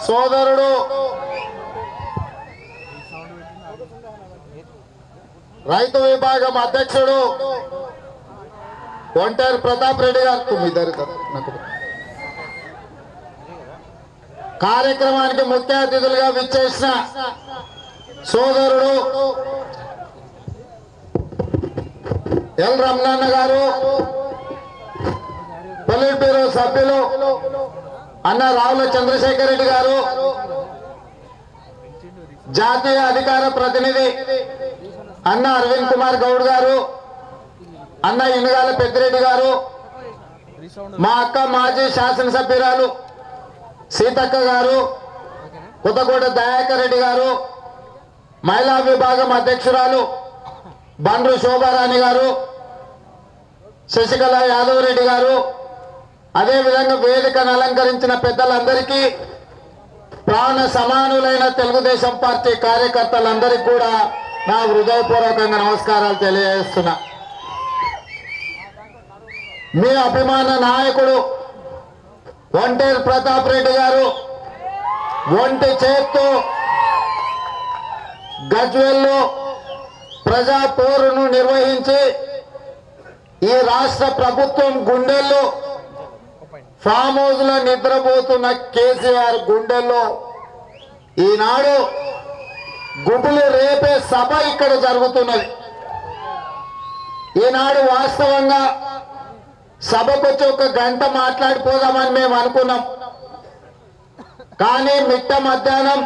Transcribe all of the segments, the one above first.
సోదరుడు రైతు విభాగం అధ్యక్షుడు ఒంటేరు ప్రతాప్ రెడ్డి గారు కార్యక్రమానికి ముఖ్య అతిథులుగా విచ్చేసిన సోదరుడు ఎల్ రమణన్న గారు, పొలిట్ బ్యూరో సభ్యులు అన్న రావుల చంద్రశేఖర్ రెడ్డి గారు, జాతీయ అధికార ప్రతినిధి అన్న అరవింద్ కుమార్ గౌడ్ గారు, అన్న ఇనుగాల పెద్దిరెడ్డి గారు, మా అక్క మాజీ శాసనసభ్యురాలు సీతక్క గారు, కొత్తకోట దయాకర్ రెడ్డి గారు, మహిళా విభాగం అధ్యక్షురాలు బండ్రు శోభారాణి గారు, శశికళ యాదవ్ రెడ్డి గారు, అదేవిధంగా వేదికను అలంకరించిన పెద్దలందరికీ, ప్రాణ సమానులైన తెలుగుదేశం పార్టీ కార్యకర్తలందరికీ కూడా నా హృదయపూర్వకంగా నమస్కారాలు తెలియజేస్తున్నా. మీ అభిమాన నాయకుడు ఒంటేరు ప్రతాప్ రెడ్డి గారు ఒంటి చేత్తో గజ్వేల్లో ప్రజా పోరును నిర్వహించి ఈ రాష్ట్ర ప్రభుత్వం గుండెల్లో ఫామ్ హౌస్ లో నిద్రపోతున్న కేసీఆర్ గుండెల్లో ఈనాడు గుబులు రేపే సభ ఇక్కడ జరుగుతున్నది. ఈనాడు వాస్తవంగా సభకొచ్చి ఒక గంట మాట్లాడిపోదామని మేము అనుకున్నాం. కానీ మిట్ట మధ్యాహ్నం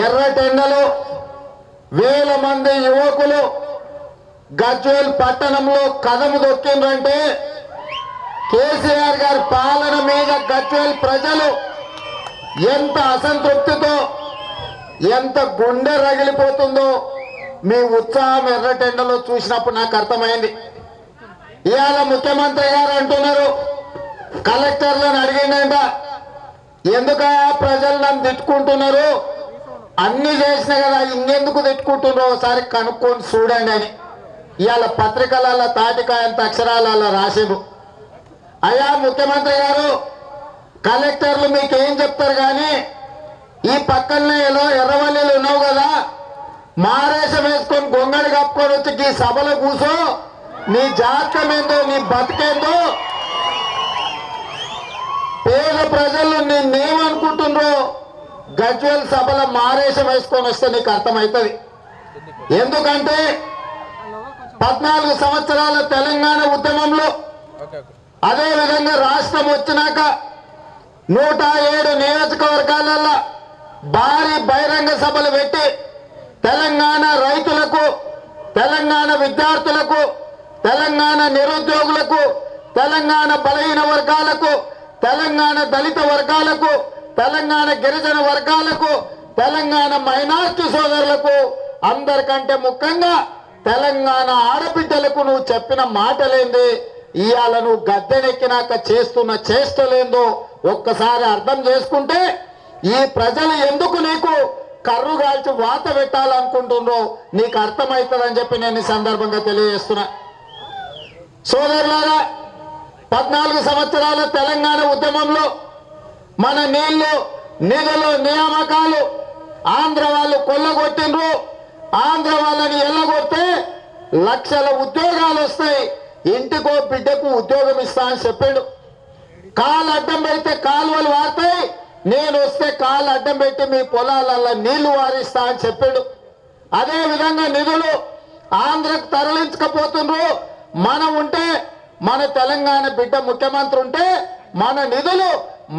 ఎర్రటెండలో వేల మంది యువకులు గజ్వేల్ పట్టణంలో కదము దొక్కిందంటే కేసీఆర్ గారి పాలన మీద గజ్వేల్ ప్రజలు ఎంత అసంతృప్తితో, ఎంత గుండె రగిలిపోతుందో మీ ఉత్సాహం ఎర్రటెండలో చూసినప్పుడు నాకు అర్థమైంది. ఇవాళ ముఖ్యమంత్రి గారు అంటున్నారు, కలెక్టర్లను అడిగిందంట, ఎందుక ప్రజలు నన్ను తిట్టుకుంటున్నారు, అన్ని చేసిన కదా ఇంకెందుకు తిట్టుకుంటున్నారో ఒకసారి కనుక్కొని చూడండి అని ఇవాళ పత్రికలలో తాటికాయంత అక్షరాలలో రాసేరు. అయ్యా ముఖ్యమంత్రి గారు, కలెక్టర్లు మీకేం చెప్తారు కానీ ఈ పక్కనే ఏదో ఎర్రవల్లిలు ఉన్నావు కదా, మారేషం వేసుకొని గొంగడి కప్పుకొని వచ్చి ఈ సభలో కూర్చో, నీ జాతకం ఏందో, నీ బతికేందో, పేద ప్రజలు నిన్నేమనుకుంటుండ్రో గజ్వేల్ సభలో మారేషం వేసుకొని వస్తే నీకు అర్థమవుతుంది. ఎందుకంటే 14 సంవత్సరాల తెలంగాణ ఉద్యమంలో, అదేవిధంగా రాష్ట్రం వచ్చినాక 107 నియోజకవర్గాలలో భారీ బహిరంగ సభలు పెట్టి తెలంగాణ రైతులకు, తెలంగాణ విద్యార్థులకు, తెలంగాణ నిరుద్యోగులకు, తెలంగాణ బలహీన వర్గాలకు, తెలంగాణ దళిత వర్గాలకు, తెలంగాణ గిరిజన వర్గాలకు, తెలంగాణ మైనార్టీ సోదరులకు, అందరికంటే ముఖ్యంగా తెలంగాణ ఆడబిడ్డలకు నువ్వు చెప్పిన మాటలేంది, ఇవాళ నువ్వు గద్దెనెక్కినాక చేస్తున్న చేష్టలేందో ఒక్కసారి అర్థం చేసుకుంటే ఈ ప్రజలు ఎందుకు నీకు కర్రు కాల్చి వాత పెట్టాలనుకుంటుండ్రో నీకు అర్థమవుతుందని చెప్పి నేను ఈ సందర్భంగా తెలియజేస్తున్నా. సోదరులారా, 14 సంవత్సరాల తెలంగాణ ఉద్యమంలో మన నీళ్లు, నిధులు, నియామకాలు ఆంధ్ర వాళ్ళు కొల్లగొట్టిండ్రు. ఆంధ్ర వాళ్ళని ఎల్లగొడితే లక్షల ఉద్యోగాలు వస్తాయి, ఇంటికో బిడ్డకు ఉద్యోగం ఇస్తా అని చెప్పాడు. కాలు అడ్డం పెడితే కాలువలు వారుతాయి, నేను వస్తే కాలు అడ్డం పెట్టి మీ పొలాలలో నీళ్లు వారిస్తా అని చెప్పాడు. అదే విధంగా నిధులు ఆంధ్రకు తరలించకపోతుండ్రు. మనం ఉంటే, మన తెలంగాణ బిడ్డ ముఖ్యమంత్రి ఉంటే మన నిధులు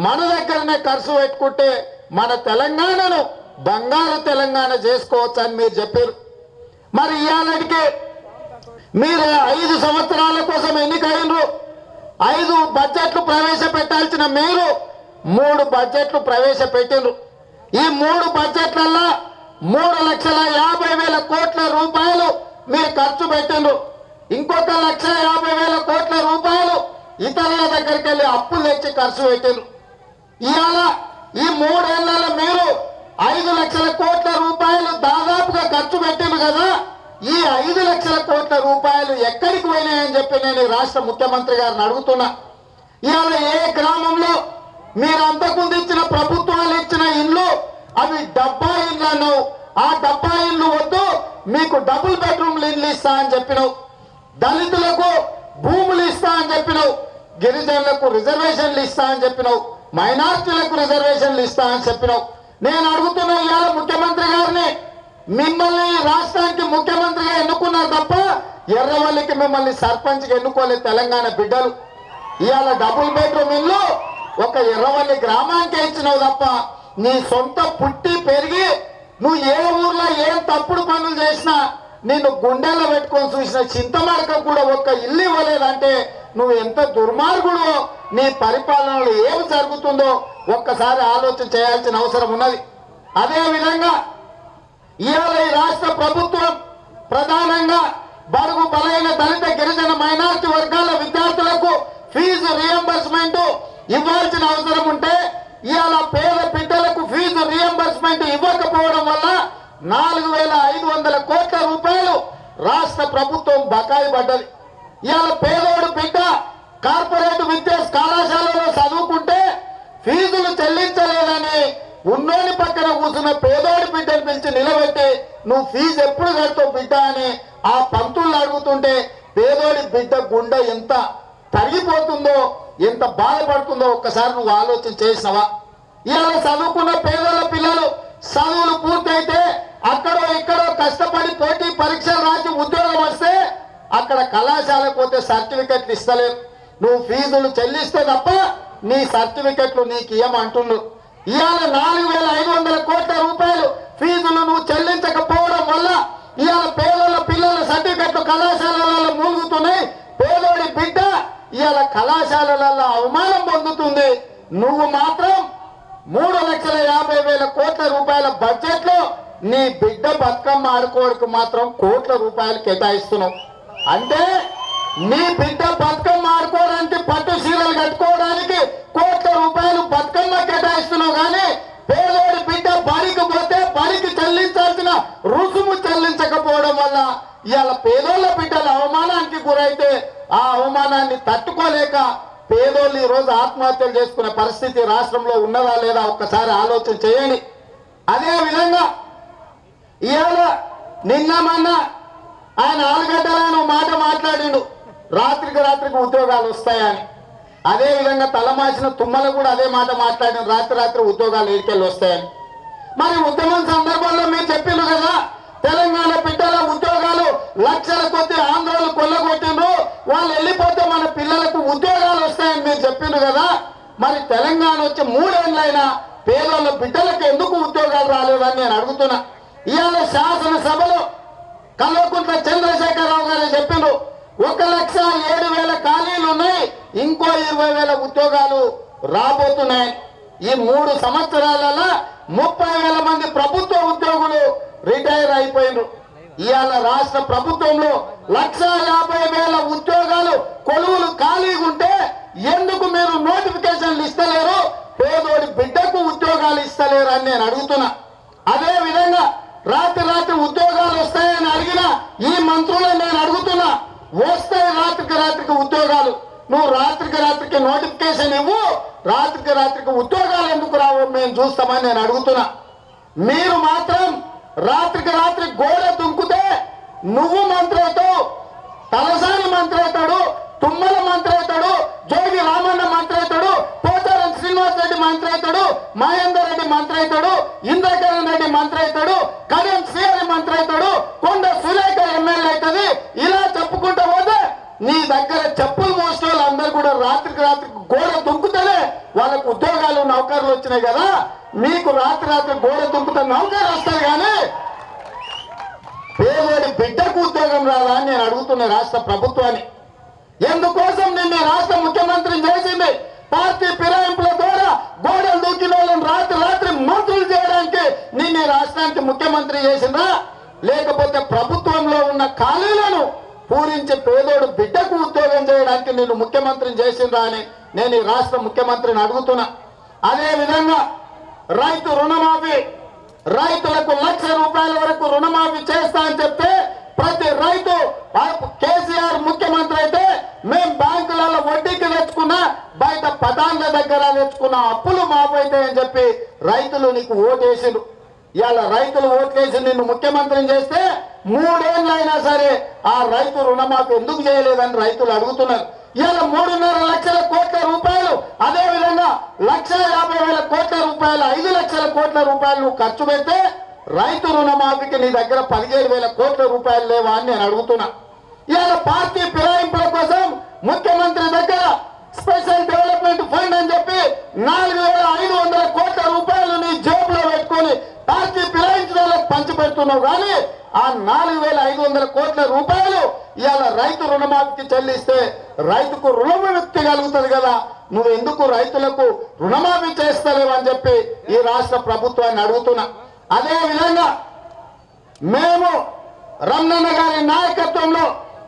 మన దగ్గరనే ఖర్చు పెట్టుకుంటే మన తెలంగాణను బంగారు తెలంగాణ చేసుకోవచ్చు అని మీరు చెప్పారు. మరి ఇవాళకి మీరు 5 సంవత్సరాల కోసం ఎన్నికైనరు, 5 బడ్జెట్లు ప్రవేశపెట్టాల్సిన మీరు 3 బడ్జెట్లు ప్రవేశపెట్టిండ్రు. ఈ 3 బడ్జెట్లలో 3,50,000 కోట్ల రూపాయలు మీరు ఖర్చు పెట్టిండ్రు. ఇంకొక 1,50,000 కోట్ల రూపాయలు ఇతరుల దగ్గరికి వెళ్ళి అప్పులు తెచ్చి ఖర్చు పెట్టిండ్రు. ఇవాళ ఈ 3 ఏళ్లలో మీరు 5 లక్షల కోట్ల రూపాయలు దాదాపుగా ఖర్చు పెట్టిండ్రు కదా, ఈ 5 లక్షల కోట్ల రూపాయలు ఎక్కడికి పోయినాయని చెప్పి నేను రాష్ట్ర ముఖ్యమంత్రి గారిని అడుగుతున్నా. ఇవాళ ఏ గ్రామంలో మీరు అంతకుముందు ఇచ్చిన ప్రభుత్వాలు ఇచ్చిన ఇల్లు అవి డబ్బా ఇల్లు అన్నావు. ఆ డబ్బా ఇల్లు వద్దు, మీకు డబుల్ బెడ్రూమ్లు ఇల్లు ఇస్తా అని చెప్పినావు. దళితులకు భూములు ఇస్తా అని చెప్పినావు. గిరిజనులకు రిజర్వేషన్లు ఇస్తా అని చెప్పినావు. మైనార్టీలకు రిజర్వేషన్లు ఇస్తా అని చెప్పినావు. నేను అడుగుతున్నా ఇవాళ ముఖ్యమంత్రి గారిని, మిమ్మల్ని రాష్ట్రానికి ముఖ్యమంత్రిగా ఎన్నుకున్నారు తప్ప ఎర్రవల్లికి మిమ్మల్ని సర్పంచ్గా ఎన్నుకోలేదు తెలంగాణ బిడ్డలు. ఇవాళ డబుల్ బెడ్రూమ్ ఇల్లు ఒక ఎర్రవల్లి గ్రామానికే ఇచ్చినావు తప్ప నీ సొంత పుట్టి పెరిగి నువ్వు ఏ ఊర్లో ఏం తప్పుడు పనులు చేసినా నిన్ను గుండెల్లో పెట్టుకొని చూసిన చింతమడక కూడా ఒక్క ఇల్లు ఇవ్వలేదంటే నువ్వు ఎంత దుర్మార్గుడో, నీ పరిపాలనలో ఏమి జరుగుతుందో ఒక్కసారి ఆలోచన చేయాల్సిన అవసరం ఉన్నది. అదేవిధంగా ఇవాళ ఈ రాష్ట్ర ప్రభుత్వం ప్రధానంగా బడుగు బలైన దళిత గిరిజన మైనార్టీ వర్గాల విద్యార్థులకు ఫీజు రియంబర్స్మెంట్ ఇవ్వాల్సిన అవసరం ఉంటే ఇవాళ పేద బిడ్డలకు ఫీజు రియంబర్స్మెంట్ ఇవ్వకపోవడం వల్ల 4,500 కోట్ల రూపాయలు రాష్ట్ర ప్రభుత్వం బకాయి పడ్డది. ఇవాళ పేదోడు బిడ్డ కార్పొరేట్ విద్యా కళాశాలలో చదువుకుంటే ఫీజులు చెల్లించలేదని ఉన్నోని పక్కన కూర్చున్న పేదోడి బిడ్డను పిలిచి నిలబెట్టి నువ్వు ఫీజు ఎప్పుడు కడతావు బిడ్డ అని ఆ పంతులు అడుగుతుంటే పేదోడి బిడ్డ గుండె ఎంత తరిగిపోతుందో, ఎంత బాధపడుతుందో ఒక్కసారి నువ్వు ఆలోచన చేసినవా? ఇవాళ చదువుకున్న పేదల పిల్లలు చదువులు పూర్తయితే అక్కడో ఇక్కడో కష్టపడి పోటీ పరీక్షలు రాసి ఉద్యోగం వస్తే అక్కడ కళాశాలకు పోతే సర్టిఫికెట్లు ఇస్తలేరు. నువ్వు ఫీజులు చెల్లిస్తే తప్ప నీ సర్టిఫికెట్లు నీకు ఇవ్వమంటున్నారు. ఇవాళ 4,500 కోట్ల రూపాయలు ఫీజులు నువ్వు చెల్లించకపోవడం వల్ల ఇవాళ పేదల పిల్లల సర్టిఫికెట్లు కళాశాలలో మూలుగుతున్నాయి. పేదోడి బిడ్డ ఇవాళ కళాశాలలలో అవమానం పొందుతుంది. నువ్వు మాత్రం 3,50,000 కోట్ల రూపాయల బడ్జెట్ లో నీ బిడ్డ బతుకమ్మ ఆడుకోవడానికి మాత్రం కోట్ల రూపాయలు కేటాయిస్తున్నావు. అంటే నీ బిడ్డ బతుకమ్మ ఆడుకోవడానికి పట్టు చీరలు కట్టుకోవడానికి కోట్ల రూపాయలు బతుకమ్మ కేటాయిస్తున్నావు. కానీ పేదోడి బిడ్డ బడికి పోతే బడికి చెల్లించాల్సిన రుసుము చెల్లించకపోవడం వల్ల ఇవాళ పేదోళ్ళ బిడ్డల అవమానానికి గురైతే ఆ అవమానాన్ని తట్టుకోలేక పేదోళ్ళు ఈ రోజు ఆత్మహత్యలు చేసుకునే పరిస్థితి రాష్ట్రంలో ఉన్నదా లేదా ఒక్కసారి ఆలోచన చేయండి. అదే విధంగా ఇవాళ నిన్న మొన్న ఆయన ఆలుగడ్డలను మాట మాట్లాడిండు, రాత్రికి ఉద్యోగాలు వస్తాయని. అదే విధంగా తలమాసిన తుమ్మలు కూడా అదే మాట మాట్లాడిన, రాత్రి ఉద్యోగాలు ఏడికెళ్ళి వస్తాయని. మరి ఉద్యమం సందర్భంలో మీరు చెప్పిండ్రు కదా, తెలంగాణ బిడ్డల ఉద్యోగాలు లక్షల కొద్ది ఆంధ్రాలు కొల్లగొట్టిండ్రు, వాళ్ళు వెళ్ళిపోతే మన పిల్లలకు ఉద్యోగాలు వస్తాయని మీరు చెప్పిండ్రు కదా. మరి తెలంగాణ వచ్చి 3 ఏళ్ళైనా పేదోళ్ళ బిడ్డలకు ఎందుకు ఉద్యోగాలు రాలేదని నేను అడుగుతున్నా. ఇవాళ శాసనసభలో కల్వకుంట్ల చంద్రశేఖరరావు గారు చెప్పిండ్రు 1,07,000 ఖాళీలు ఉన్నాయి, ఇంకో 20,000 ఉద్యోగాలు రాబోతున్నాయి. ఈ 3 సంవత్సరాలలో 30,000 మంది ప్రభుత్వ ఉద్యోగులు రిటైర్ అయిపోయినారు. ఇవాళ రాష్ట్ర ప్రభుత్వంలో 1,50,000 ఉద్యోగాలు కొలువులు ఖాళీగా ఉంటే ఎందుకు మీరు నోటిఫికేషన్లు ఇస్తలేరు, పేదోడి బిడ్డకు ఉద్యోగాలు ఇస్తలేరు అని నేను అడుగుతున్నా. అదే విధంగా రాత్రి ఉద్యోగాలు వస్తాయని అడిగిన ఈ మంత్రులను నేను అడుగుతున్నా, వస్తాయి రాత్రికి ఉద్యోగాలు, నువ్వు రాత్రికి నోటిఫికేషన్ ఇవ్వు, రాత్రికి ఉద్యోగాలు ఎందుకు రావు మేము చూస్తామని నేను అడుగుతున్నా. మీరు మాత్రం రాత్రికి గోడ దుంకుతే నువ్వు మంత్రి అవుతావు, తలసాని మంత్రి అవుతాడు, తుమ్మల మంత్రి అవుతాడు, జోగి రామన్న మంత్రి అవుతాడు, పోచారం శ్రీనివాస్ రెడ్డి మంత్రి అవుతాడు, మహేందర్ రెడ్డి మంత్రి అవుతాడు, ఇంద్రకరణ్ రెడ్డి మంత్రి అవుతాడు, కడియం శ్రీహరి మంత్రి అవుతాడు, కొండ సురేఖ ఎమ్మెల్యే అవుతుంది. ఇలా చెప్పుకుంటూ పోతే నీ దగ్గర చెప్పులు మోసిన వాళ్ళు అందరూ కూడా రాత్రికి గోడ దుంకుతేనే వాళ్ళకు ఉద్యోగాలు నౌకర్లు వచ్చినాయి కదా. మీకు రాత్రి గోడ దుంకుతే నౌకర్లు వస్తాయి కానీ పేదోడి బిడ్డకు ఉద్యోగం రాదా అని నేను అడుగుతున్నా రాష్ట్ర ప్రభుత్వాన్ని. ఎందుకోసం నిన్న రాష్ట్ర ముఖ్యమంత్రిని చేసింది పార్టీ ఫిరాయింపుల ద్వారా గోడలు దూకిన వాళ్ళని రాత్రి మంత్రులు చేయడానికి నిన్న రాష్ట్రానికి ముఖ్యమంత్రి చేసిందా, లేకపోతే ప్రభుత్వంలో ఉన్న ఖాళీలను పూరించి పేదోడు బిడ్డకు ఉద్యోగం చేయడానికి నేను ముఖ్యమంత్రిని చేసిందా అని నేను ఈ రాష్ట్ర ముఖ్యమంత్రిని అడుగుతున్నా. అదే విధంగా రైతు రుణమాఫీ, రైతులకు 1,00,000 రూపాయల వరకు రుణమాఫీ చేస్తా అని చెప్తే ప్రతి రైతు కేసీఆర్ ముఖ్యమంత్రి అయితే మేము బ్యాంకులలో వడ్డీకి తెచ్చుకున్నా బయట పటాన్ల దగ్గర తెచ్చుకున్న అప్పులు మాపైతాయని చెప్పి రైతులు నీకు ఓటేసిండ్రు. ఇవాళ రైతులు ఓట్లేసి నిన్ను ముఖ్యమంత్రిని చేస్తే 3 ఏళ్ళు అయినా సరే ఆ రైతు రుణమాఫీ ఎందుకు చేయలేదని రైతులు అడుగుతున్నారు. ఇవాళ 3.5 లక్షల కోట్ల రూపాయలు, అదే విధంగా 1,50,000 కోట్ల రూపాయలు, 5 లక్షల కోట్ల రూపాయలు నువ్వు ఖర్చు పెడితే రైతు రుణమాఫీకి నీ దగ్గర 17,000 కోట్ల రూపాయలు లేవా అని నేను అడుగుతున్నా. ఇవాళ పార్టీ ఫిరాయింపుల కోసం ముఖ్యమంత్రి దగ్గర స్పెషల్ డెవలప్మెంట్ ఫండ్ అని చెప్పి 4,500 కోట్ల రూపాయలు నీ జేబులో పెట్టుకొని పార్టీ ఫిరాయించడానికి పంచిపెడుతున్నావు. కానీ ఆ 4,500 కోట్ల రూపాయలు ఇవాళ రైతు రుణమాఫీకి చెల్లిస్తే రైతుకు రుణ విముక్తి కలుగుతుంది కదా, నువ్వు ఎందుకు రైతులకు రుణమాఫీ చేస్తలేవు అని చెప్పి ఈ రాష్ట్ర ప్రభుత్వాన్ని అడుగుతున్నా. అదే విధంగా మేము రమణన్న గారి నాయకత్వంలో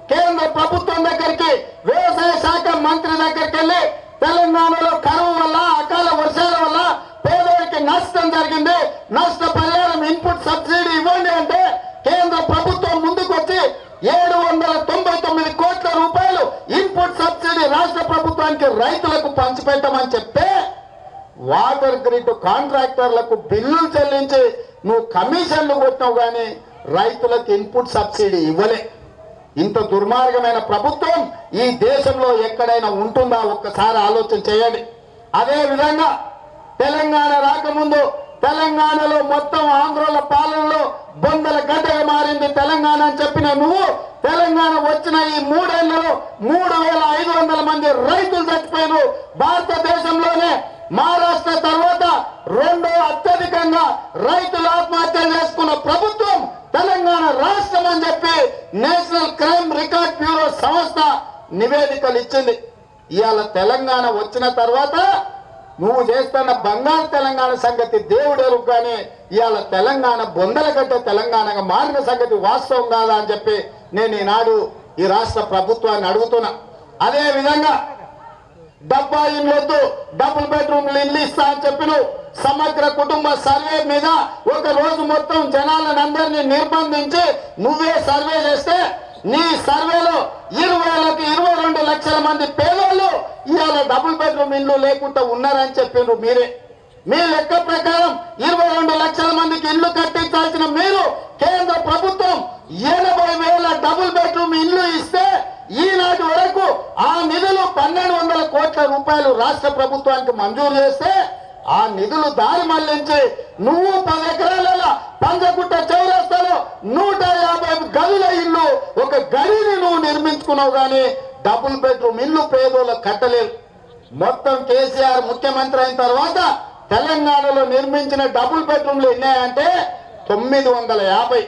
కేంద్ర ప్రభుత్వం దగ్గరికి, వ్యవసాయ శాఖ మంత్రి దగ్గరికి వెళ్ళి తెలంగాణలో కరువు వల్ల, అకాల వర్షాల వల్ల పేదవారికి నష్టం జరిగింది, నష్టపరిహారం ఇన్పుట్ సబ్సిడీ ఇవ్వండి అంటే కేంద్ర ప్రభుత్వం ముందుకు వచ్చి 799 కోట్ల రూపాయలు ఇన్పుట్ సబ్సిడీ రాష్ట్ర ప్రభుత్వానికి రైతులకు పంచిపెట్టమని చెప్తే వాటర్ గ్రిడ్ కాంట్రాక్టర్లకు బిల్లులు చెల్లించి నువ్వు కమిషన్లు కొట్టినావు కానీ రైతులకు ఇన్పుట్ సబ్సిడీ ఇవ్వలే. ఇంత దుర్మార్గమైన ప్రభుత్వం ఈ దేశంలో ఎక్కడైనా ఉంటుందా ఒక్కసారి ఆలోచన చేయండి. అదే విధంగా తెలంగాణ రాకముందు తెలంగాణలో మొత్తం ఆంధ్రుల పాలనలో బొందల గడ్డగా మారింది తెలంగాణ అని చెప్పిన నువ్వు, తెలంగాణ వచ్చిన ఈ 3 ఏళ్లలో 3,500 మంది రైతులు చచ్చిపోయారు. భారతదేశంలోనే మహారాష్ట్ర తర్వాత 2వ అత్యధికంగా రైతులు ఆత్మహత్య చేసుకున్న ప్రభుత్వం తెలంగాణ రాష్ట్రం అని చెప్పి నేషనల్ క్రైమ్ రికార్డ్ బ్యూరో సంస్థ నివేదికలు ఇచ్చింది. ఇవాళ తెలంగాణ వచ్చిన తర్వాత నువ్వు చేస్తున్న బంగారు తెలంగాణ సంగతి దేవుడెరు, కానీ ఇవాళ తెలంగాణ బొందలగడ్డ తెలంగాణగా మారిన సంగతి వాస్తవం కాదా అని చెప్పి నేను ఈనాడు ఈ రాష్ట్ర ప్రభుత్వాన్ని అడుగుతున్నా. అదే విధంగా 70 ఇళ్ళొద్దు, డబుల్ బెడ్రూమ్లు ఇల్లు ఇస్తా అని చెప్పి నువ్వు సమగ్ర కుటుంబ సర్వే మీద ఒక రోజు మొత్తం జనాలను అందరినీ నిర్బంధించి నువ్వే సర్వే చేస్తే నీ సర్వేలో 20,22 లక్షల మంది పేదోళ్ళు ఇవాళ డబుల్ బెడ్రూమ్ ఇల్లు లేకుండా ఉన్నారని చెప్పిండ్రు మీరే. మీ లెక్క ప్రకారం 22 లక్షల మందికి ఇల్లు కట్టించాల్సిన మీరు కేంద్ర ప్రభుత్వం 80,000 డబుల్ బెడ్రూమ్ ఇల్లు ఇస్తే ఈనాటి వరకు ఆ నిధులు 1,200 కోట్ల రూపాయలు రాష్ట్ర ప్రభుత్వానికి మంజూరు చేస్తే ఆ నిధులు దారి మళ్లించి నువ్వు 10 ఎకరాల పంజగుట్ట చౌరస్తాలో 150 గదుల ఇల్లు ఒక గడిని నువ్వు నిర్మించుకున్నావు, కానీ డబుల్ బెడ్రూమ్ ఇల్లు పేదోళ్ళకు కట్టలేదు. మొత్తం కేసీఆర్ ముఖ్యమంత్రి అయిన తర్వాత తెలంగాణలో నిర్మించిన డబుల్ బెడ్రూమ్లు ఎన్నాయంటే 950.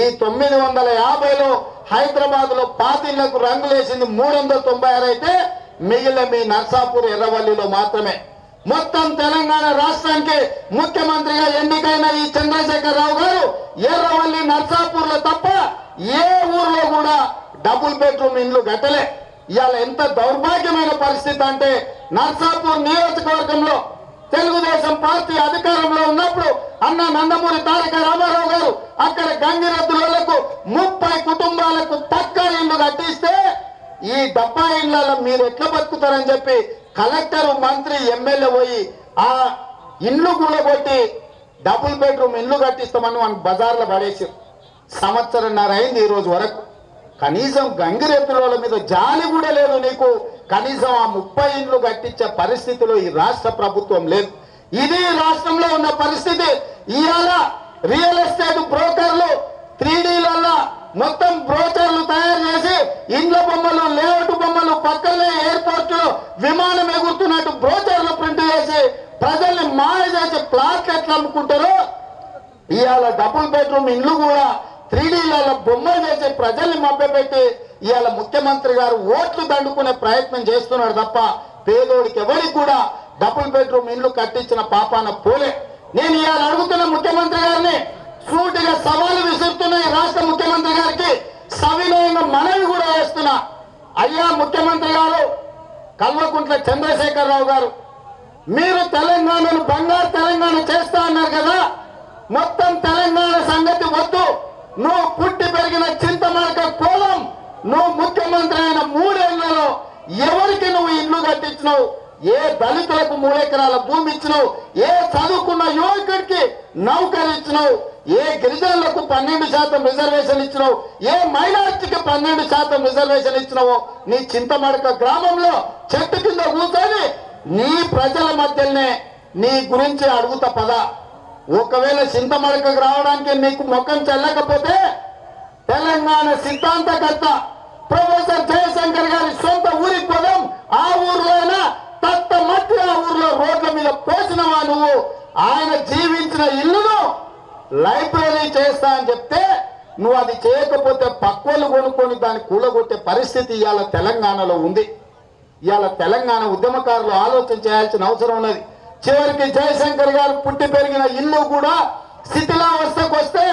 ఈ 950లో హైదరాబాద్ లో పాతిళ్లకు రంగులేసింది 396 అయితే మిగిలిన మీ నర్సాపూర్ ఎర్రవల్లిలో మాత్రమే. మొత్తం తెలంగాణ రాష్ట్రానికి ముఖ్యమంత్రిగా ఎన్నికైన ఈ చంద్రశేఖరరావు గారు ఎర్రవల్లి నర్సాపూర్ లో తప్ప ఏ ఊర్లో కూడా డబుల్ బెడ్రూమ్ ఇండ్లు కట్టలే. ఇవాళ ఎంత దౌర్భాగ్యమైన పరిస్థితి అంటే నర్సాపూర్ నియోజకవర్గంలో తెలుగుదేశం పార్టీ అధికారంలో ఉన్నప్పుడు అన్న నందమూరి తారక రామారావు గారు అక్కడ గంగిరెద్దులకు 30 కుటుంబాలకు పక్కా ఇల్లు కట్టిస్తే ఈ 70 ఇళ్లలో మీరు ఎట్లా బతుకుతారని చెప్పి కలెక్టర్, మంత్రి, ఎమ్మెల్యే పోయి ఆ ఇల్లు కూడగొట్టి డబుల్ బెడ్రూమ్ ఇల్లు కట్టిస్తామని మనకు బజార్లో పడేసి 1.5 సంవత్సరం అయింది ఈ రోజు వరకు. కనీసం గంగిరెద్దుల మీద జాలి కూడా లేదు నీకు. కనీసం ఆ 30 ఇండ్లు కట్టించే పరిస్థితిలో ఈ రాష్ట్ర ప్రభుత్వం లేదు. ఇది రాష్ట్రంలో ఉన్న పరిస్థితి. ఇవాళ రియల్ ఎస్టేట్ బ్రోకర్లు 3Dలలో మొత్తం బ్రోచర్లు తయారు చేసి ఇండ్ల బొమ్మలు, లేఅవుట్ బొమ్మలు, పక్కనే ఎయిర్పోర్ట్ లో విమానం ఎగురుతున్నట్టు బ్రోచర్లు ప్రింట్ చేసి ప్రజల్ని మాయ చేసి ప్లాట్లు ఎట్లా అమ్ముకుంటారో ఇవాళ డబుల్ బెడ్రూమ్ ఇండ్లు కూడా 3Dలలో బొమ్మలు చేసి ప్రజల్ని మభ్యపెట్టి ఇవాళ ముఖ్యమంత్రి గారు ఓట్లు దండుకునే ప్రయత్నం చేస్తున్నాడు తప్ప పేదోడికి ఎవరికి కూడా డబుల్ బెడ్రూమ్ ఇండ్లు కట్టించిన పాపాన పోలే. నేను ఇవాళ అడుగుతున్న ముఖ్యమంత్రి గారిని సూటిగా సవాలు విసురుతున్న ఈ రాష్ట్ర ముఖ్యమంత్రి గారికి సవినయంగా మనవి కూడా చేస్తున్నా. అయ్యా ముఖ్యమంత్రి గారు, కల్వకుంట్ల చంద్రశేఖరరావు గారు, మీరు తెలంగాణను బంగారు తెలంగాణ చేస్తా అన్నారు కదా, మొత్తం తెలంగాణ సంగతి వద్దు. నువ్వు పుట్టి పెరిగిన చింత నువ్వు ముఖ్యమంత్రి అయిన 3 ఏళ్లలో ఎవరికి నువ్వు ఇల్లు కట్టించినావు? ఏ దళితులకు 3 ఎకరాల భూమి ఇచ్చినావు? ఏ చదువుకున్న యువకుడికి నౌకరు ఇచ్చినావు? ఏ గిరిజనులకు 12% రిజర్వేషన్ ఇచ్చినావు? ఏ మైనార్టీకి 12% రిజర్వేషన్ ఇచ్చినావో నీ చింతమడక గ్రామంలో చెట్టు కింద కూర్చొని నీ ప్రజల మధ్యనే నీ గురించి అడుగుతా పద. ఒకవేళ చింతమడకకు రావడానికి నీకు ముఖం చెల్లకపోతే తెలంగాణ సిద్ధాంతకర్త ప్రొఫెసర్ జయశంకర్ గారి సొంత ఊరికి పోదాం. ఆ ఊర్లోనా తత్త మధ్య ఆ ఊర్లో రోడ్ల మీద పోసినవా నువ్వు? ఆయన జీవించిన ఇల్లును లైబ్రరీ చేస్తా అని చెప్తే నువ్వు అది చేయకపోతే పక్కోళ్ళు కొనుక్కొని దాన్ని కూలగొట్టే పరిస్థితి ఇవాళ తెలంగాణలో ఉంది. ఇవాళ తెలంగాణ ఉద్యమకారులు ఆలోచన చేయాల్సిన అవసరం ఉన్నది. చివరికి జయశంకర్ గారు పుట్టి పెరిగిన ఇల్లు కూడా శిథిలావస్థకు వస్తే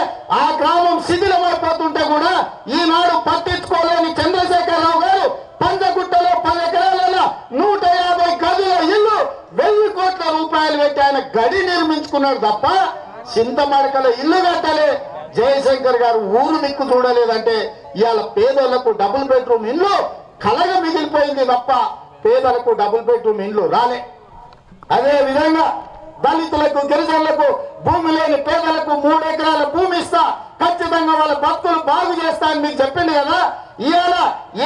ఆ గ్రామం శిథిలమైపోతుంటే కూడా ఈనాడు పట్టించుకోలేని చంద్రశేఖరరావు గారు పంజగుట్టలో 10 ఎకరాలలో 150 గదుల ఇల్లు 1000 కోట్ల రూపాయలు పెట్టి ఆయన గడి నిర్మించుకున్నాడు తప్ప చింతమడకలో ఇల్లు కట్టలే. జయశంకర్ గారు ఊరు దిక్కు చూడలేదంటే ఇవాళ పేదలకు డబుల్ బెడ్రూమ్ ఇల్లు కలగా మిగిలిపోయింది తప్ప పేదలకు డబుల్ బెడ్రూమ్ ఇల్లు రాలే. అదే విధంగా దళితులకు గిరిజనులకు భూమి లేని పేదలకు 3 ఎకరాల భూమి ఇస్తా, ఖచ్చితంగా వాళ్ళ భక్తులు బాగు చేస్తా అని మీకు చెప్పింది కదా. ఇవాళ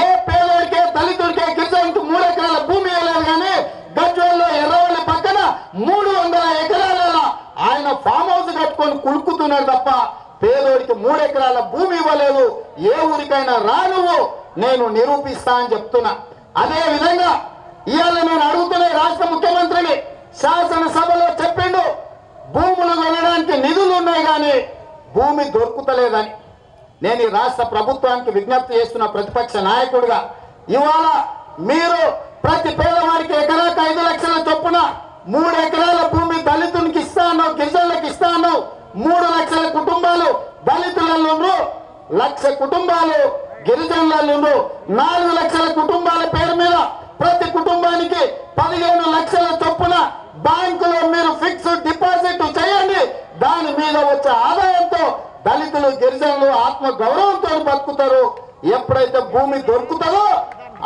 ఏ పేదరికే దళితుడికే గిరిజనులకు 3 ఎకరాల భూమి ఇవ్వలేదు. కానీ గజ్వేల్లో ఎర్రవల్లి పక్కన 300 ఎకరాల ఆయన ఫామ్ హౌస్ కట్టుకొని కులుకుతున్నాడు తప్ప పేదోడికి 3 ఎకరాల భూమి ఇవ్వలేదు. ఏ ఊరికైనా రా నువ్వు, నేను నిరూపిస్తా అని చెప్తున్నా. అదే విధంగా ఇవాళ నేను అడుగుతున్నా రాష్ట్ర ముఖ్యమంత్రిని, శాసనసభలో చెప్పిండు భూములు కొనడానికి నిధులు ఉన్నాయి కానీ భూమి దొరుకుతలేదని. నేను ఈ రాష్ట్ర ప్రభుత్వానికి విజ్ఞప్తి చేస్తున్న ప్రతిపక్ష నాయకుడిగా, ఇవాళ మీరు ప్రతి పేదవాడికి ఎకరాకు 5 లక్షల చొప్పున 3 ఎకరాల భూమి దళితునికి ఇస్తా అన్నావు, గిరిజనులకు ఇస్తా అన్నావు. 3 లక్షల కుటుంబాలు దళితులలో 1,00,000 కుటుంబాలు గిరిజనులలో 4 లక్షల కుటుంబాల పేరు మీద ప్రతి కుటుంబానికి 15 లక్షల చొప్పున బ్యాంకులో మీరు ఫిక్స్డ్ డిపాజిట్ చేయండి. దాని మీద వచ్చే ఆదాయంతో దళితులు గిరిజనులు ఆత్మ గౌరవంతో బతుకుతారు. ఎప్పుడైతే భూమి దొరుకుతుందో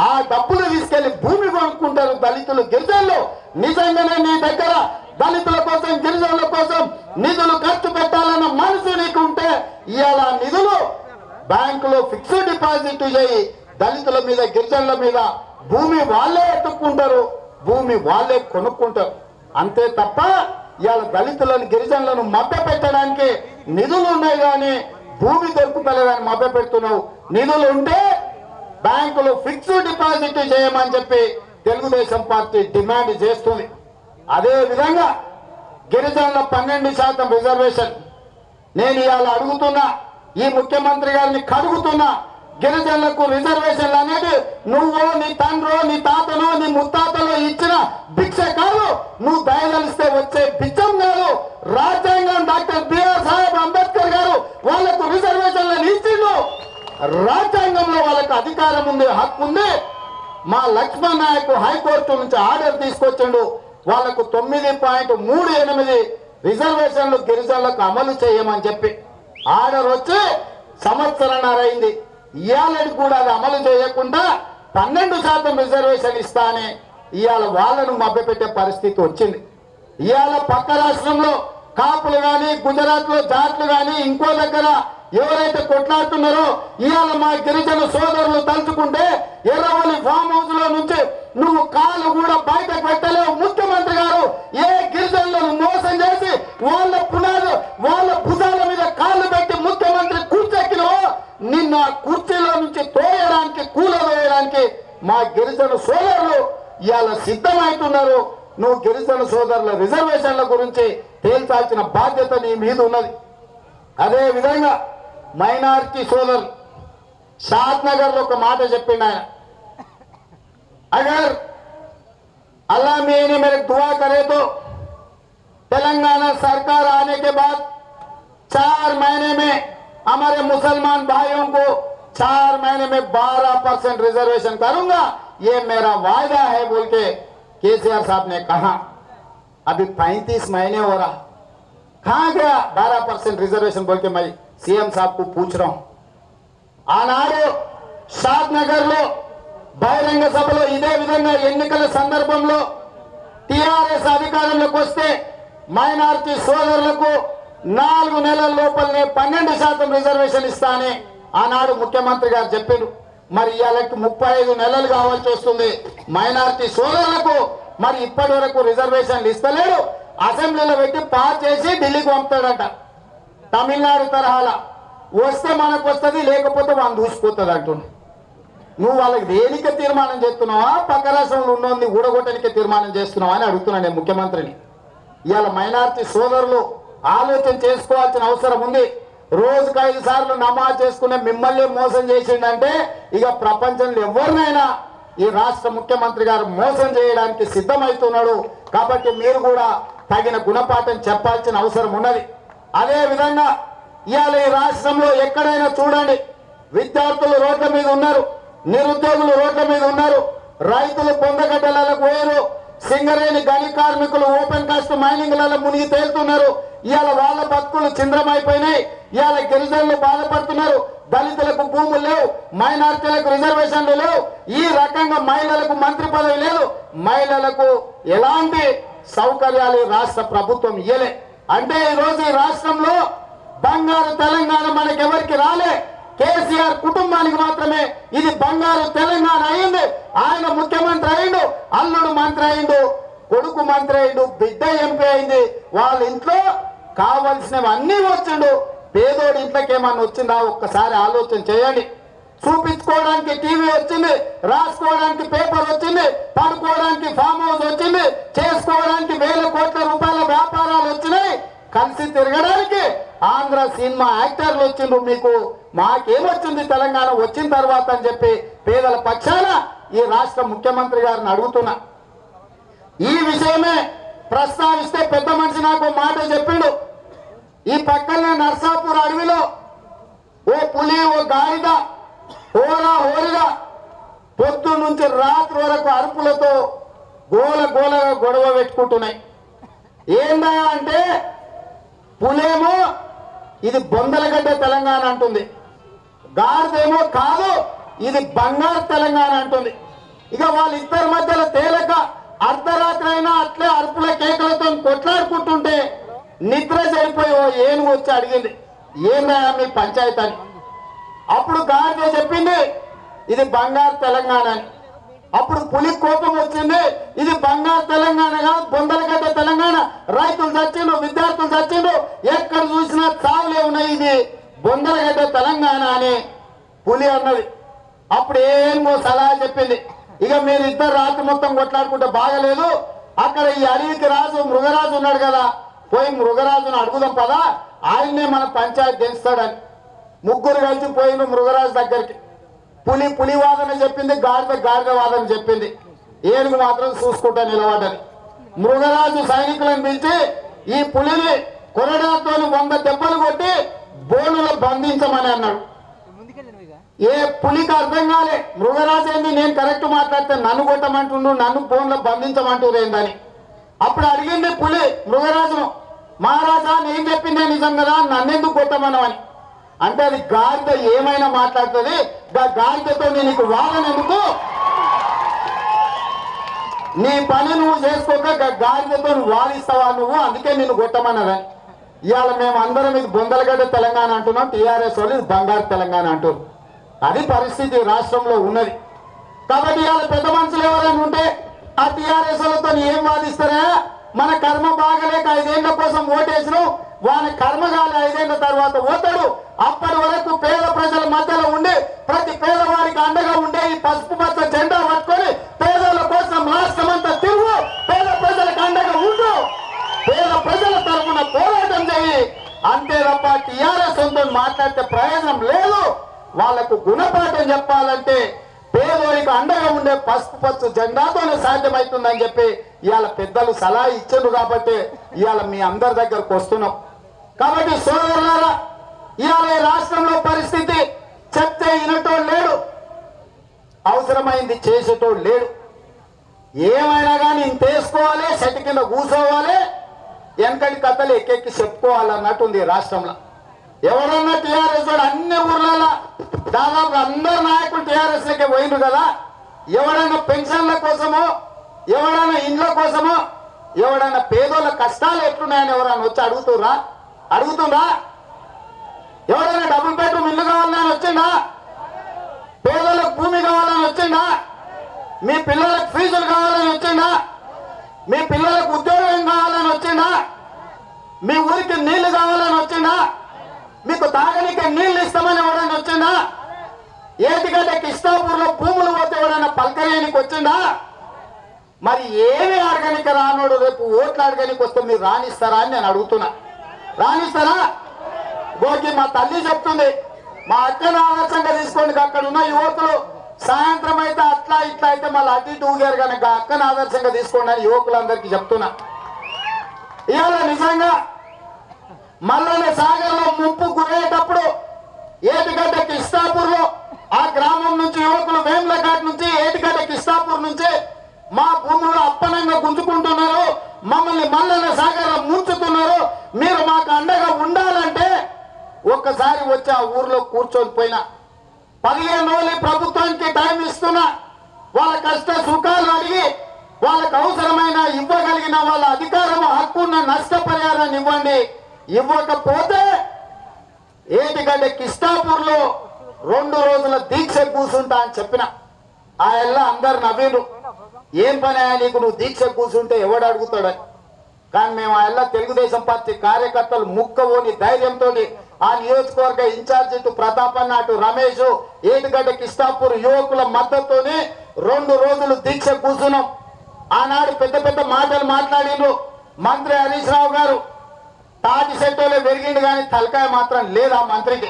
ఆ డబ్బులు తీసుకెళ్లి భూమి కొనుక్కుంటారు దళితులు గిరిజనులు. నిజంగానే నీ దగ్గర దళితుల కోసం గిరిజనుల కోసం నిధులు ఖర్చు పెట్టాలన్న మనసు నీకు ఉంటే ఇవాళ నిధులు బ్యాంకులో ఫిక్స్డ్ డిపాజిట్ చేయి. దళితుల మీద గిరిజనుల మీద భూమి వాళ్ళే ఎత్తుక్కుంటారు, భూమి వాళ్ళే కొనుక్కుంటారు. అంతే తప్ప ఇవాళ దళితులను గిరిజనులను మభ్య పెట్టడానికి నిధులు ఉన్నాయి కానీ భూమి దొరుకుతలేదని మభ్య పెడుతున్నావు. నిధులు ఉంటే బ్యాంకులు ఫిక్స్డ్ డిపాజిట్ చేయమని చెప్పి తెలుగుదేశం పార్టీ డిమాండ్ చేస్తుంది. అదే విధంగా గిరిజనుల 12% రిజర్వేషన్ నేను ఇవాళ అడుగుతున్నా, ఈ ముఖ్యమంత్రి గారిని కడుగుతున్నా. గిరిజనులకు రిజర్వేషన్లు అనేది నువ్వు నీ తండ్రో నీ తాతనో నీ ముత్తాతలో ఇచ్చిన భిక్ష కాదు, నువ్వు దయదలిస్తే వచ్చే బిచ్చం కాదు. రాజ్యాంగం డాక్టర్ బిఆర్ సాహెబ్ అంబేద్కర్ గారు వాళ్లకు రిజర్వేషన్లను ఇచ్చిండు. రాజ్యాంగంలో వాళ్ళకు అధికారం ఉంది, హక్కు ఉంది. మా లక్ష్మణ్ నాయక్ హైకోర్టు నుంచి ఆర్డర్ తీసుకొచ్చిండు, వాళ్లకు 9.38 రిజర్వేషన్లు గిరిజనులకు అమలు చేయమని చెప్పి ఆర్డర్ వచ్చి సంవత్సరన్నర అయింది. ఇవాళకి కూడా అది అమలు చేయకుండా 12% రిజర్వేషన్ ఇస్తానే ఇవాళ వాళ్ళను మభ్యపెట్టే పరిస్థితి వచ్చింది. ఇవాళ పక్క రాష్ట్రంలో కాపులు కానీ గుజరాత్ లో జాట్లు కానీ ఇంకో దగ్గర ఎవరైతే కొట్లాడుతున్నారో ఇవాళ మా గిరిజన సోదరులు తలుచుకుంటే ఎర్రవల్లి ఫామ్ హౌస్ లో నుంచి నువ్వు కాలు కూడా బయటకు పెట్టలేవు. ముఖ్యమంత్రి గారు ఏ గిరిజనులను మోసం చేసి వాళ్ళ పునాదు వాళ్ళ భుజాల మీద కాళ్ళు పెట్టి ముఖ్యమంత్రి కూర్చెక్కినవో నిన్న కుర్చీలో నుంచి తోయడానికి కూలవేయడానికి మా గిరిజన సోదరులు ఇవాళ సిద్ధమవుతున్నారు. నువ్వు గిరిజన సోదరుల రిజర్వేషన్ల గురించి తేల్చాల్సిన బాధ్యత నీ మీద ఉన్నది. అదే విధంగా మైనారిటీ సోదరులు షాద్ నగర్ లో ఒక మాట చెప్పిండు ఆయన, అగర్ अल्लाह में ने मेरे दुआ करे तो तेलंगाना सरकार आने के बाद 4 महीने में हमारे मुसलमान भाइयों को 4 महीने में 12% रिजर्वेशन करूंगा, ये मेरा वायदा है बोल के केसीआर साहब ने कहा। अभी 35 महीने हो रहा, कहां गया 12% रिजर्वेशन बोल के मैं सीएम साहब को पूछ रहा हूं। आनाडो షాద్ నగర్ లో బహిరంగ సభలో ఇదే విధంగా ఎన్నికల సందర్భంలో టిఆర్ఎస్ అధికారంలోకి వస్తే మైనారిటీ సోదరులకు 4 నెలల లోపలనే 12% రిజర్వేషన్ ఇస్తానని ఆనాడు ముఖ్యమంత్రి గారు చెప్పారు. మరి ఇవాళకి 35 నెలలు కావాల్సి వస్తుంది మైనారిటీ సోదరులకు. మరి ఇప్పటి వరకు రిజర్వేషన్లు ఇస్తలేడు. అసెంబ్లీలో పెట్టి పాస్ చేసి ఢిల్లీకి పంపుతాడంట. తమిళనాడు తరహాల వస్తే మనకు వస్తుంది, లేకపోతే వాళ్ళు దూసిపోతుంది అంటున్నాడు. నువ్వు వాళ్ళకి దేనికే తీర్మానం చేస్తున్నావా, పక్క రాష్ట్రంలో ఉన్నోంది ఊడగొట్టనికే తీర్మానం చేస్తున్నావా అని అడుగుతున్నాను నేను ముఖ్యమంత్రిని. ఇవాళ మైనారిటీ సోదరులు ఆలోచన చేసుకోవాల్సిన అవసరం ఉంది. రోజుకు 5 సార్లు నమాజ్ చేసుకునే మిమ్మల్ని మోసం చేసిండంటే ఇక ప్రపంచంలో ఎవరినైనా ఈ రాష్ట్ర ముఖ్యమంత్రి గారు మోసం చేయడానికి సిద్ధమవుతున్నాడు. కాబట్టి మీరు కూడా తగిన గుణపాఠం చెప్పాల్సిన అవసరం ఉన్నది. అదే విధంగా ఇవాళ ఈ రాష్ట్రంలో ఎక్కడైనా చూడండి, విద్యార్థులు రోడ్ల మీద ఉన్నారు, నిరుద్యోగులు రోడ్ల మీద ఉన్నారు, రైతులు పొందగడ్డలకు పోయారు, సింగరేణి గని కార్మికులు ఓపెన్ కాస్ట్ మైనింగ్లలో మునిగి తేలుతున్నారు. ఇవాళ వాళ్ళ బతుకులు చింద్రమైపోయినాయి. ఇవాళ గిరిజనులు బాధపడుతున్నారు. దళితులకు భూములు లేవు, మైనార్టీలకు రిజర్వేషన్లు లేవు. ఈ రకంగా మహిళలకు మంత్రి పదవి లేదు, మహిళలకు ఎలాంటి సౌకర్యాలు రాష్ట్ర ప్రభుత్వం ఇయ్యలే. అంటే ఈరోజు ఈ రాష్ట్రంలో బంగారు తెలంగాణ మనకెవరికి రాలే. కేసీఆర్ కుటుంబానికి మాత్రమే ఇది బంగారు తెలంగాణ అయింది. ఆయన ముఖ్యమంత్రి అయిండు, అల్లుడు మంత్రి అయిండు, కొడుకు మంత్రి అయిండు, బిడ్డ ఎంపీ అయింది. వాళ్ళ ఇంట్లో కావలసినవి అన్నీ వచ్చిండు. పేదోడి ఇంట్లోకి ఏమన్నా వచ్చిందా ఒక్కసారి ఆలోచన చేయండి. చూపించుకోవడానికి టీవీ వచ్చింది, రాసుకోవడానికి పేపర్ వచ్చింది, పడుకోవడానికి ఫామ్ హౌస్ వచ్చింది, చేసుకోవడానికి 1000 కోట్ల రూపాయల వ్యాపారాలు వచ్చినాయి, కలిసి తిరగడానికి ఆంధ్ర సినిమా యాక్టర్లు వచ్చిండ్రు. మీకు మాకేమొచ్చింది తెలంగాణ వచ్చిన తర్వాత అని చెప్పి పేదల పక్షాన ఈ రాష్ట్ర ముఖ్యమంత్రి గారిని అడుగుతున్నా. ఈ విషయమే ప్రస్తావిస్తే పెద్ద మనిషి నాకు మాట చెప్పిండు. ఈ పక్కనే నర్సాపూర్ అడవిలో ఓ పులి, ఓ గాడిద హోరాహోరిగా పొద్దు నుంచి రాత్రి వరకు అరుపులతో గోలగా గొడవ పెట్టుకుంటున్నాయి. ఏందా అంటే పులేమో ఇది బొందలగడ్డ తెలంగాణ అంటుంది, గాడిదేమో కాదు ఇది బంగారు తెలంగాణ అంటుంది. ఇక వాళ్ళిద్దరి మధ్యలో తేలక అర్ధరాత్రి అయినా అట్లే అరుపుల కేకలతో కొట్లాడుకుంటుంటే నిద్ర చెడిపోయి ఓ ఏనుగు వచ్చి అడిగింది, ఏందా మీ పంచాయతీ అని. అప్పుడు గాడిద చెప్పింది ఇది బంగారు తెలంగాణ అని. అప్పుడు పులి కోపం వచ్చింది, ఇది బంగారు తెలంగాణగా బొందలగడ్డ తెలంగాణ, రైతులు చచ్చిండ్రు, విద్యార్థులు చచ్చిండ్రు, ఎక్కడ చూసినా చావులే ఉన్నాయి, ఇది బొందలగడ్డ తెలంగాణ అని పులి అన్నది. అప్పుడు ఏమో సలహా చెప్పింది, ఇక మీరు ఇద్దరు రాత్రి మొత్తం కొట్లాడుకుంటే బాగలేదు, అక్కడ ఈ అడవికి రాజు మృగరాజు ఉన్నాడు కదా, పోయి మృగరాజును అడుగుదాం పదా, ఆయన్నే మన పంచాయతీ తెలుస్తాడని. ముగ్గురు కలిసి పోయిన మృగరాజు దగ్గరికి. పులి వాదన చెప్పింది, గాడిద వాదన చెప్పింది, ఏనుగు మాత్రం చూసుకుంటా నిలబడ్డని. మృగరాజు సైనికులను పిలిచి ఈ పులిని కొరడాతో 100 దెబ్బలు కొట్టి బోనులో బంధించమని అన్నాడు. ఏ పులికి అర్థం కాలే, మృగరాజు ఏంది నేను కరెక్ట్ మాట్లాడితే నన్ను కొట్టమంటుండు, నన్ను బోన్లో బంధించమంటుండేందని. అప్పుడు అడిగింది పులి మృగరాజును, మహారాజా నేను చెప్పిందే నిజం కదా, నన్నెందుకు కొట్టమనవని. అంటే అది గాడిద ఏమైనా మాట్లాడుతుంది, గాడిదతో నీకు వాదన ఎందుకు, నీ పని నువ్వు చేసుకోక గాడిదతో వాదిస్తావా నువ్వు, అందుకే నిన్ను కొట్టమన్నదని. ఇవాళ మేము అందరం ఇది బొందలగడ్డ తెలంగాణ అంటున్నాం, టీఆర్ఎస్ వాళ్ళు ఇది బంగారు తెలంగాణ అంటున్నారు. అది పరిస్థితి రాష్ట్రంలో ఉన్నది. కాబట్టి ఇవాళ పెద్ద మనుషులు ఎవరైనా ఉంటే ఆ టీఆర్ఎస్ వాళ్ళతో ఏం వాదిస్తారా, మన కర్మ బాగలేక 5 ఏళ్ల కోసం ఓటేసినాం, వాని కర్మ కాలి 5 ఏళ్ల తర్వాత ఓతాడు. అప్పటి వరకు పేద ప్రజల మధ్యలో ఉండి ప్రతి పేదవారికి అండగా ఉండే ఈ పసుపు పచ్చ జెండా పట్టుకొని పేదల కోసం రాష్ట్రమంతా తిరుగు, పేద ప్రజలకు అండగా ఉండు, పేద ప్రజల తరఫున పోరాటం చేయి. అంతే తప్ప టీఆర్ఎస్ తో మాట్లాడితే ప్రయోజనం లేదు. వాళ్లకు గుణపాఠం చెప్పాలంటే పేదోరికి అండగా ఉండే పసుపు పచ్చ జెండాతోనే సాధ్యమవుతుందని చెప్పి ఇవాళ పెద్దలు సలహా ఇచ్చారు. కాబట్టి ఇవాళ మీ అందరి దగ్గరకు వస్తున్నాం. కాబట్టి సోదరులారా, ఇవాళ ఈ రాష్ట్రంలో పరిస్థితి చెప్తే వినటోడు లేడు, అవసరమైంది చేసేటోడు లేడు. ఏమైనా కానీ ఇంత వేసుకోవాలి, చెట్టు కింద కూర్చోవాలి, వెనకటి కథలు ఎక్కెక్కి చెప్పుకోవాలన్నట్టుంది రాష్ట్రంలో. ఎవరన్నా టీఆర్ఎస్ వాడు అన్ని ఊర్లలో దాదాపు అందరు నాయకులు టీఆర్ఎస్లకే పోయిండ్రు కదా. ఎవడైనా పెన్షన్ల కోసమో, ఎవడైనా ఇండ్ల కోసమో, ఎవడైనా పేదోళ్ళ కష్టాలు ఎట్లున్నాయని ఎవరైనా వచ్చి అడుగుతుండ్రా? ఎవరైనా డబుల్ బెడ్రూమ్ ఇల్లు కావాలని వచ్చిందా? పేదోళ్ళకు భూమి కావాలని వచ్చిందా? మీ పిల్లలకు ఫీజులు కావాలని వచ్చిందా? మీ పిల్లలకు ఉద్యోగం కావాలని వచ్చిందా? మీ ఊరికి నీళ్లు కావాలని వచ్చిందా? మీకు తాగనీకి నీళ్లు ఇస్తామని ఎవరైనా వచ్చిందా? ఏటిగడ్డ కిష్టాపూర్లో భూములు పోతే ఎవరైనా పలకరేనికి వచ్చిందా? మరి ఏమి అడగనికి రానోడు రేపు ఓట్లు అడగనికి వస్తే మీరు రాణిస్తారా అని నేను అడుగుతున్నా. రాణిస్తారా? గోకి మా తల్లి చెప్తుంది, మా అక్కను ఆదర్శంగా తీసుకోండి. అక్కడ ఉన్న యువకులు సాయంత్రం అయితే అట్లా ఇట్లా అయితే మళ్ళీ అటు ఇటు ఊగారు కనుక అక్కను ఆదర్శంగా తీసుకోండి అని యువకులందరికీ చెప్తున్నా. ఇవాళ నిజంగా మల్లన్న సాగర్లో ముంపు గురయ్యేటప్పుడు ఏటిగడ్డ కిష్టాపూర్లో ఆ గ్రామం నుంచి యువకులు వేములఘాట్ నుంచి ఏటిగడ్డ కిష్టాపూర్ నుంచి మా భూములు అప్పనంగా గుంజుకుంటున్నారు, మమ్మల్ని మల్లన్న సాగర్లో ముంచుతున్నారు, మీరు మాకు అండగా ఉండాలంటే ఒక్కసారి వచ్చి ఆ ఊర్లో కూర్చొని పోయినా 15 రోజులు ప్రభుత్వానికి టైం ఇస్తున్నా. వాళ్ళ కష్ట సుఖాలు అడిగి వాళ్ళకు అవసరమైన ఇవ్వగలిగిన వాళ్ళ అధికారం హక్కున్న నష్టపరిహారాన్ని ఇవ్వండి. ఇవ్వకపోతే ఏటిగడ్డ కిష్టాపూర్లో 2 రోజుల దీక్ష కూర్చుంటా అని చెప్పిన. ఆ ఎల్లా అందరు నవ్విండ్రు, ఏం పని నీకు, నువ్వు దీక్ష కూర్చుంటే ఎవడు అడుగుతాడని. కానీ మేము ఆ ఎల్లా తెలుగుదేశం పార్టీ కార్యకర్తలు ముక్కవోని ధైర్యంతో ఆ నియోజకవర్గ ఇన్ఛార్జి ఇటు ప్రతాపన్న అటు రమేష్ ఏటిగడ్డ కిష్టాపూర్ యువకుల మద్దతుతోని 2 రోజులు దీక్ష కూర్చున్నాం. ఆనాడు పెద్ద పెద్ద మాటలు మాట్లాడిండ్రు మంత్రి హరీష్ రావు గారు. తాటి సెట్టోలే పెరిగిండు కానీ తలకాయ మాత్రం లేదు ఆ మంత్రికి.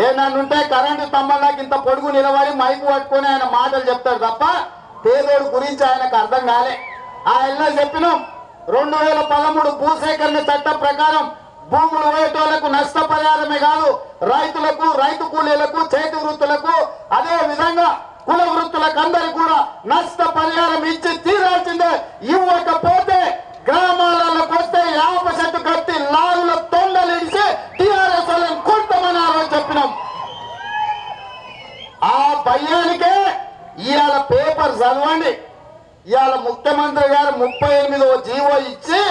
ఏమన్నుంటే కరెంటు స్తంభంలాగా ఇంత పొడుగు నిలబడి మైకు పట్టుకొని ఆయన మాటలు చెప్తాడు తప్ప పేదోడు గురించి ఆయనకు అర్థం కాలే. ఆ ఎల్లా చెప్పినాం 2013 భూసేకరణ చట్టం ప్రకారం భూములు వేయటోళ్లకు నష్టపరిహారమే కాదు, రైతులకు, రైతు కూలీలకు, చేతి వృత్తులకు, అదే విధంగా కుల వృత్తులకు అందరికి కూడా నష్టపరిహారం ఇచ్చి తీరాల్సిందే. ఇవ్వకపోతే గ్రామాలకు వస్తే 50 చెట్టు కట్టి లాగుల తొండలిడిచి టీఆర్ఎస్ వాళ్ళని కొడతామని ఆ రోజు చెప్పినాం. ఆ భయానికే ఇవాళ పేపర్ చదవండి. ఇవాళ ముఖ్యమంత్రి గారు 38వ జీవో ఇచ్చి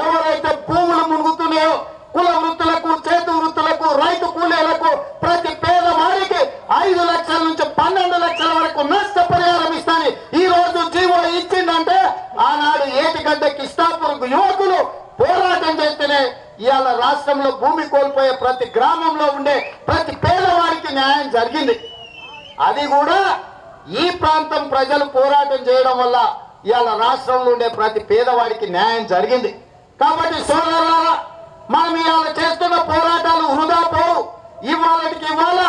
ఎవరైతే భూములు మునుగుతున్నాయో కుల వృత్తులకు, చేతి వృత్తులకు, రైతు కూలీలకు ప్రతి పేదవారికి 5 లక్షల నుంచి 12 లక్షల వరకు నష్టపరిహారం ఇస్తాను ఈ రోజు జీవో ఇచ్చిందంటే ఆనాడు ఏటిగడ్డ కిష్టాపూర్ యువకులు పోరాటం చేస్తేనే ఇవాళ రాష్ట్రంలో భూమి కోల్పోయే ప్రతి గ్రామంలో ఉండే ప్రతి పేదవారికి న్యాయం జరిగింది. అది కూడా ఈ ప్రాంతం ప్రజలు పోరాటం చేయడం వల్ల ఇవాళ రాష్ట్రంలో ఉండే ప్రతి పేదవాడికి న్యాయం జరిగింది. కాబట్టి సోదరులారా, మనం ఇవాళ చేస్తున్న పోరాటాలు వృధా పోవు. ఇవాళకి ఇవాళ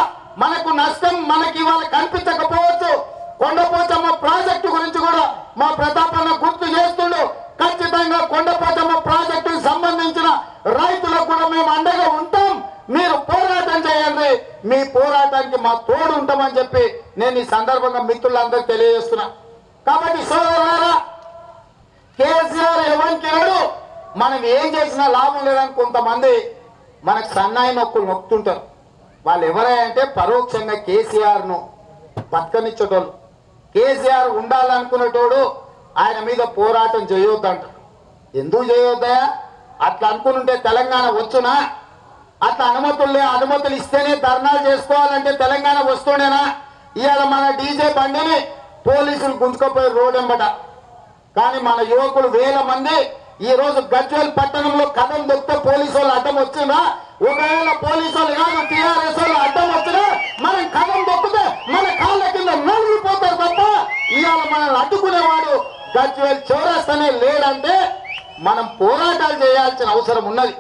మనకు నష్టం మనకి ఇవాళ కనిపించకపోవచ్చు. కొండపోచమ్మ ప్రాజెక్టు గురించి కూడా మా ప్రతాపన్న గుర్తు చేస్తుండు. ఖచ్చితంగా కొండపోచమ్మ ప్రాజెక్టుకు సంబంధించిన రైతులకు కూడా మేము అండగా ఉంటాం. మీరు పోరాటం చేయండి, మీ పోరాటానికి మా తోడు ఉంటామని చెప్పి నేను ఈ సందర్భంగా మిత్రులందరూ తెలియజేస్తున్నా. కాబట్టి సోదరులారా, కేసీఆర్ ఎవరికి లేడు, మనం ఏం చేసినా లాభం లేదని కొంతమంది మనకు సన్నాయి నొక్కులు నొక్కుతుంటారు. వాళ్ళు ఎవరంటే పరోక్షంగా కేసీఆర్ ను పక్కనిచ్చేటోళ్ళు. కేసీఆర్ ఉండాలనుకునేటోడు ఆయన మీద పోరాటం చేయొద్దంట. ఎందుకు చేయొద్దా? అట్లా అనుకుంటే తెలంగాణ వచ్చునా? అట్లా అనుమతులు ఇస్తేనే ధర్నాలు చేసుకోవాలంటే తెలంగాణ వస్తుండేనా? ఇవాళ మన డీజే బండిని పోలీసులు గుంజుకపోయి రోడ్ ఎంబట. కానీ మన యువకులు 1000 మంది ఈ రోజు గజ్వేల్ పట్టణంలో కథం దొక్కితే పోలీసు వాళ్ళు అడ్డం వచ్చినా, ఒకవేళ పోలీసు వాళ్ళు కాదు టీఆర్ఎస్ వాళ్ళు అడ్డం వచ్చినా మనం కథం దొక్కితే మన కాళ్ళ కింద నలిగిపోతారు తప్ప ఇవాళ మనల్ని అడ్డుకునేవాడు గజ్వేల్ చౌరస్తానే లేడంటే మనం పోరాటాలు చేయాల్సిన అవసరం ఉన్నది.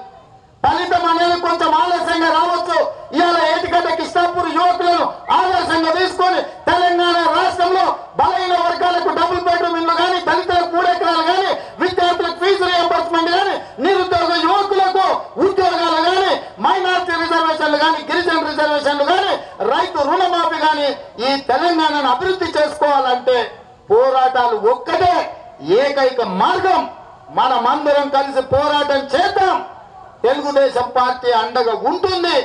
ఫలితం అనేది కొంచెం ఆలస్యంగా రావచ్చు. ఇవాళ ఏటిగడ్డ కిష్టాపూర్ యువకులను ఆదర్శంగా తీసుకొని తెలంగాణ రాష్ట్రంలో బలహీన వర్గాలకు డబుల్ బెడ్రూమ్ ఇల్లు కానీ, దళితులకు 3 ఎకరాలు కానీ, విద్యార్థులకు ఫీజు రియంబర్స్మెంట్ కానీ, నిరుద్యోగ యువకులకు ఉద్యోగాలు కానీ, మైనార్టీ రిజర్వేషన్లు కానీ, గిరిజన రిజర్వేషన్లు కానీ, రైతు రుణమాఫీ కానీ, ఈ తెలంగాణను అభివృద్ధి చేసుకోవాలంటే పోరాటాలు ఒక్కటే ఏకైక మార్గం. మనమందరం కలిసి పోరాటం చేద్దాం. తెలుగుదేశం పార్టీ అండగా ఉంటుంది.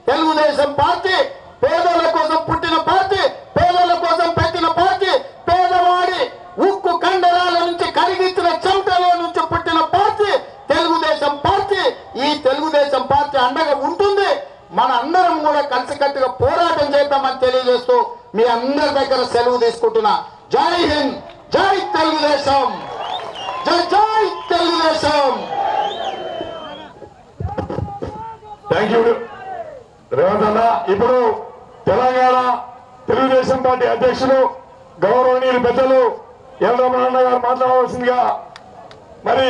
తెలుగుదేశం పార్టీ పేదల కోసం పుట్టిన పార్టీ, పేదల కోసం పెట్టిన పార్టీ, పేదవాడి ఉక్కు కండరాల నుంచి కరిగించిన చెమటలో నుంచి పుట్టిన పార్టీ తెలుగుదేశం పార్టీ. ఈ తెలుగుదేశం పార్టీ అండగా ఉంటుంది. మన అందరం కూడా కలిసికట్టుగా పోరాటం చేద్దామని తెలియజేస్తూ మీ అందరి దగ్గర సెలవు తీసుకుంటున్నా. జై హింద్, జై తెలుగుదేశం, జై జై తెలుగుదేశం. థ్యాంక్ యూ రేవంత్ అన్న. ఇప్పుడు తెలంగాణ తెలుగుదేశం పార్టీ అధ్యక్షులు గౌరవనీయులు పెద్దలు ఎల్ రమణన్న గారు మాట్లాడవలసిందిగా మరి